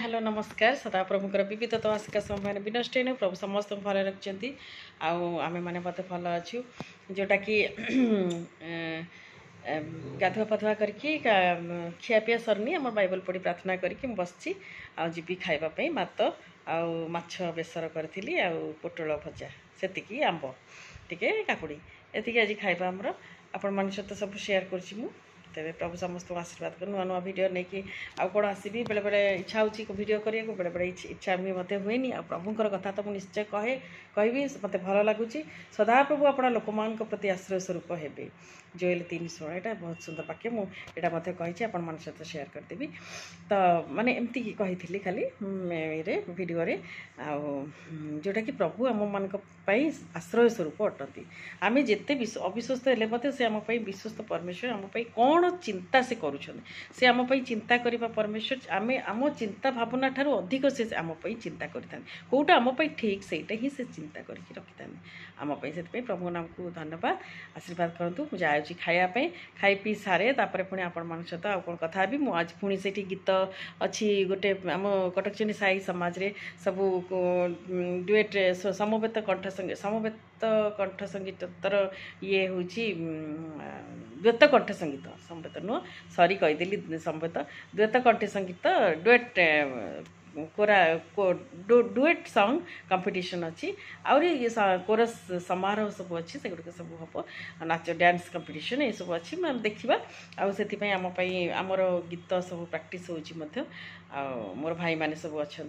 Hello नमस्कार सदा प्रभुकर विविध तो आशिका समय विनष्ट नहीं प्रभु समस्त भल रखिंट आम मैंने मत भल अच्छु जोटा कि गाधुआ पाधुआ करके खियापिया सरनी आम बाइबल पढ़ी प्रार्थना करके बसची आबी खावाई भात आउ माछ बेसर करी पोटल भजा से आंब टे काकुड़ी एति आज खाଇବା आमर आपण मान सहित सब शेयर कर तेरे प्रभु समस्त आशीर्वाद कर नुआ नुआ भिड नहीं कि आउ कौन आसबि बेले बेले इच्छा होची भिड करिया बेले बेले इच्छा भी मत हुए आ प्रभुंर कथा तो मुझे निश्चय कहि मत भल लगुच सदा प्रभु आप लोकमान प्रति आश्रय स्वरूप हे जोएल 3:16 यहाँ बहुत सुंदर वाक्य मुझे मत कही आपण मान सहित शेयर करदेवी तो माने एमती कही खाली भिडियो जोटा कि प्रभु आम मान आश्रय स्वरूप अटंती आम जिते अविश्वस्त हेले से आम विश्वस्त परमेश्वर आम कौन चिंता से करुँचे आम चिंता करने परमेश्वर आम आम चिंता भावना ठारू अधिक से आम चिंता करें कौटा आम ठीक से ही से चिंता करके रखी आम से प्रभु नाम को धन्यवाद आशीर्वाद करूँ मुझे जाऊँगी खायापी खाई पी सारे तापर पुणी आपण मान सहित आउ कौन कथा भी मुझे आज पुणी से गीत अच्छी गोटे आम कटकचंडी साई समाज रे सबू डुएट समवेत कंठ संगीत तर ये हूँ द्वैत कंठ संगीत समवेत नुह सरी कहीदेली समवेत द्वैत कंठ संगीत डुएट कोरा डुएट सॉन्ग कंपटीशन अच्छी आउरी कोरस समारोह सब अच्छी से गुड़िक सब हम नाच डांस कंपटीशन ये सब अच्छी मैं देखा आम आमर गीत सब प्रैक्टिस हो मोर भाई माने सब अच्छा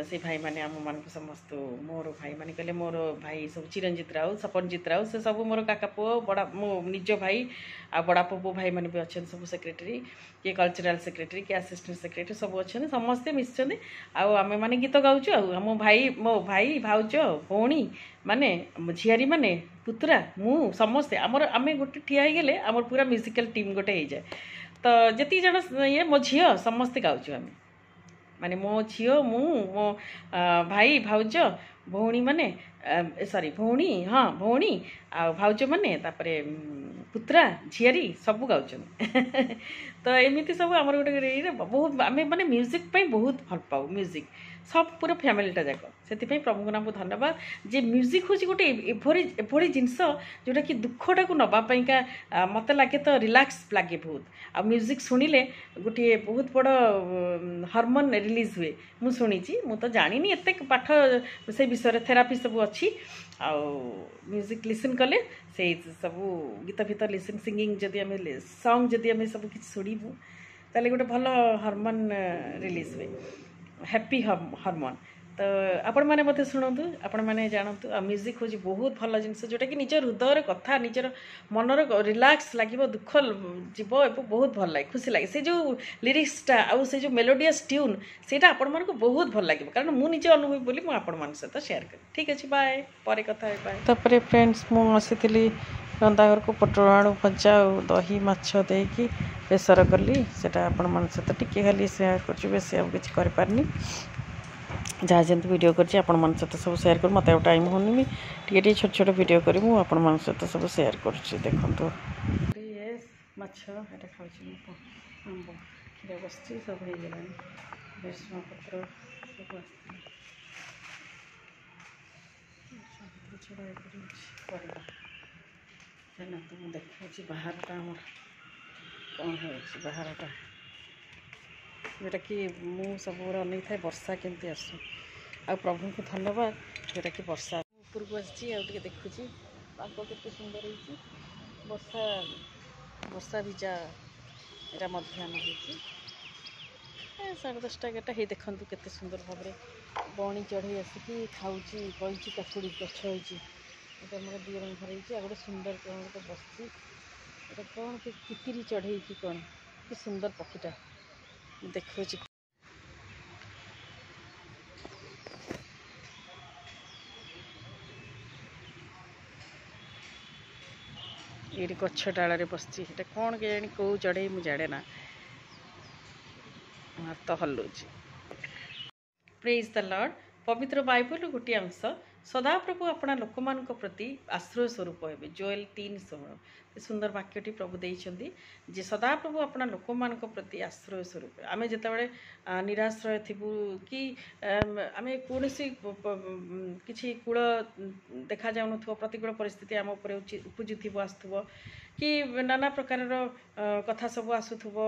से भाई माने आम मान समस्त मोर भाई माने कहले मोर भाई सब चिरंजीत राउ सपनजीत राउ से सब मोर काका पुओ बड़ा मो निज भाई आ बड़ा पुओ भाई माने भी अच्छा सब सेक्रेटरी किए कल्चरल सेक्रेटरी किए असिस्टेंट सेक्रेटरी सब अच्छा समस्ते मिशन आम मैंने गीत गाँचु आम भाई मो भाई भाउज भौणी माने झियारी माने पुतरा मु समस्ते आमर आम गोटे ठिया गले आमर पूरा म्यूजिकल टीम गोटे हो जाए तो जी जन ये मो झील समस्ते गाँचु आम माने मो झील मु मो भाई भाउज भौणी माने सॉरी भौणी हाँ भौणी आ भाउज माने तापरे पुत्रा झियारी सब गाँव तो एमती सब आम गोटे बहुत आम मैंने म्यूजिक बहुत भल पाऊ म्यूजिक सब पूरा फैमिलीटा जाक से प्रभु नाम को धन्यवाद जे म्यूजिक हूँ गोटे एभली जिनस जोटा कि दुखटा को नापाइका मत लगे तो रिलैक्स लगे बहुत आ म्यूजिक शुणिले गोटे बहुत बड़ हार्मोन रिलीज हुए मुझे शुणी मु तो जानी एत पाठ से विषय थेरापी सब अच्छी आ म्यूजिक लिसन कले से सब गीत भीतर लिसन सिंगिंग जदि आम सॉन्ग जदि आम सब किसी शुणबू ताले गोटे भल हार्मोन रिलीज हुए हैप्पी हार्मोन तो आपण मैंने मत शुणु आपण मैंने जानतु आ म्यूजिक हूँ बहुत भल जिनस जोटा कि निज हृदय कथा निजर मनर रिलैक्स लगे दुख जीव बहुत भल लगे खुशी लगे से जो लिरिक्सटा आउ से जो मेलोडियस ट्यून सेटा आपण मन को बहुत भल लगे कारण मु निजे अनुभवी बोली मु आपण मान सहित शेयर कर ठीक अच्छे बाय पर कथा बाय फ्रेंड्स मु आसी रंधाघर को पोटल आलू भजा और दही माछ देकी बेसर कली सेटा आपण मान सहित टिके खाली शेयर कर बेस आ किसी करें जहाँ जमी वीडियो कर सहित सब शेयर कर मत टाइम होनी टे छोट छोट वीडियो करी आपण मान सहित सब शेयर कर देखो माछा खाऊँ आंब क्षीर बस सब हो गला भृषण पत्र सब छड़ा तो मुझे देखा बाहरटा आम कौन हो बाहरटा जोटा कि मु सब अन था वर्षा केमती आसू आ प्रभु को धन्यवाद जोटा कि वर्षा ऊपर को आसी देखुची पाग के सुंदर हो वर्षा वर्षा भिजा यहाँ मध्याह्न हो 10:30 एगारटा हे देखु के सुंदर भाव में बणी चढ़ई आसिकी खाऊँ कही काकुड़ी गछ हो मोर दियर घर हो गोटे सुंदर कौन गोटे बस कौन कितिरी चढ़ई कि कौन कि सुंदर पक्षीटा देखो ये गछ डाल बसची कौन के जानी कौ चढ़ई मुझे जाने ना हाथ हल्लुची प्रेज द लॉर्ड पवित्र बाइबल गोटे अंश सदाप्रभु अपना लोक मान प्रति आश्रय स्वरूप हे जोएल 3:16 सुंदर वाक्यटी प्रभु देइछन्ति जे सदाप्रभु अपना लोक मान प्रति आश्रय स्वरूप आमे जेतेबेले निराश्रय थिबु कि आमे कोनोसी किछि कूल देखा जाउनथो प्रतिकूल परिस्थिति आम उपर उपजुथिबो आस्थुबो कि नाना प्रकार कथा सब आसुथबो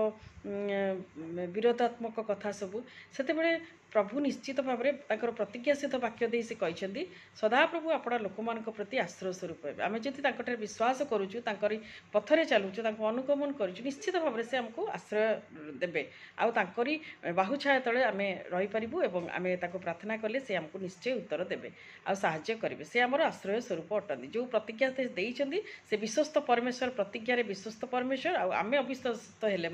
विरोधात्मक कथा सब सेतेबेले प्रभु निश्चित भाव में ताकर प्रतिज्ञा सहित वाक्य दे से कहते सदाप्रभु अपना लोक मान प्रति आश्रय स्वरूप हे आम जदि विश्वास करुचु पथरे चलुचु अनुगमन करुचु निश्चित भाव में से आमको आश्रय देवे आउरी बाहुछाया तले आम रहीपरू और आम प्रार्थना कले से आमको निश्चय उत्तर देवे आज्य करेंगे से आमर आश्रय स्वरूप अटंती जो प्रतिज्ञा देइछन्ति से विश्वस्त परमेश्वर प्रतिज्ञा विश्वस्त परमेश्वर आम अविश्वस्त हेले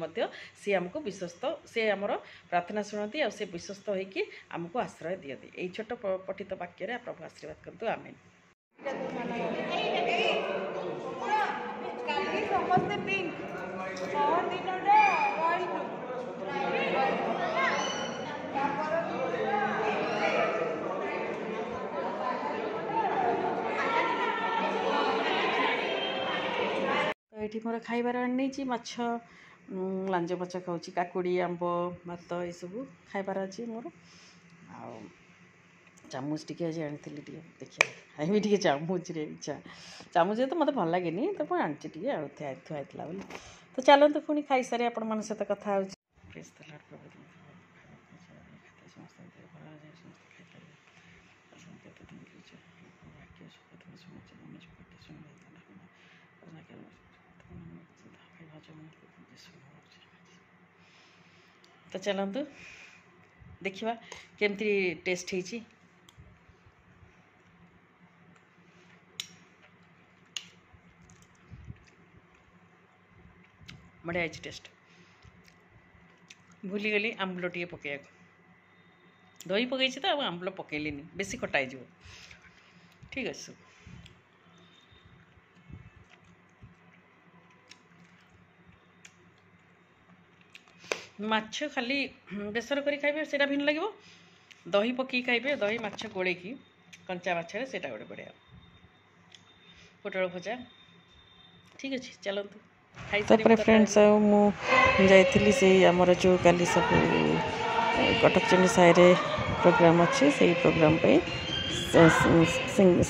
सी आमको विश्वस्त से आमर प्रार्थना शुणती से विश्वस्त हो कि आमको आश्रय दियती यही छोट पठित वाक्य प्रभु आशीर्वाद करतु आमेन। तो ये मोर खाइबार आनी माछ लांज माछ खाऊँ काकुड़ी आंब भात ये सब खाइबार अच्छी मोर आ चामच टी आज आनी देखिए खाइबी टे चामच इच्छा चामच तो मतलब भल लगे तो मुझे आनी थुआईला बोली तो चलते पुणी खाई सारी आपण मान सहित कथा तो चलतु देखा केमती टेस्ट है बढ़िया टेस्ट भूलीगली आंबुल टे पकड़ दही पकई तो आंबुल पकईली बेसी खटाई ठीक अच्छे माछ खाली बेसर करी खाइबे सेटा भिन्न लगे दही पकई खाइबे दही माछ गोले की कंचा माछरे सेटा गोटे बढ़िया पोटल भजा ठीक अच्छे चलतु तापर फ्रेंड्स मुझे से आमर जो काली सब कटक चंडी साई प्रोग्राम अच्छे से प्रोग्राम पे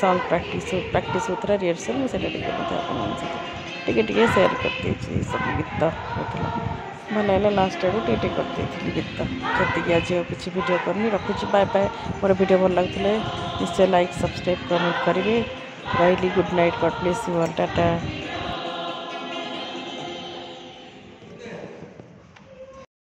सॉन्ग प्रैक्टिस होता रिहर्सल मुझे टे सेयार कर सब गीत होता भल है लास्ट आड़ टे करती गीत से आज किसी वीडियो करनी रखुची बाय बाय मोर वीडियो भल लगे निश्चय लाइक सब्सक्राइब कमेंट करेंगे रही good night God bless you all Tata.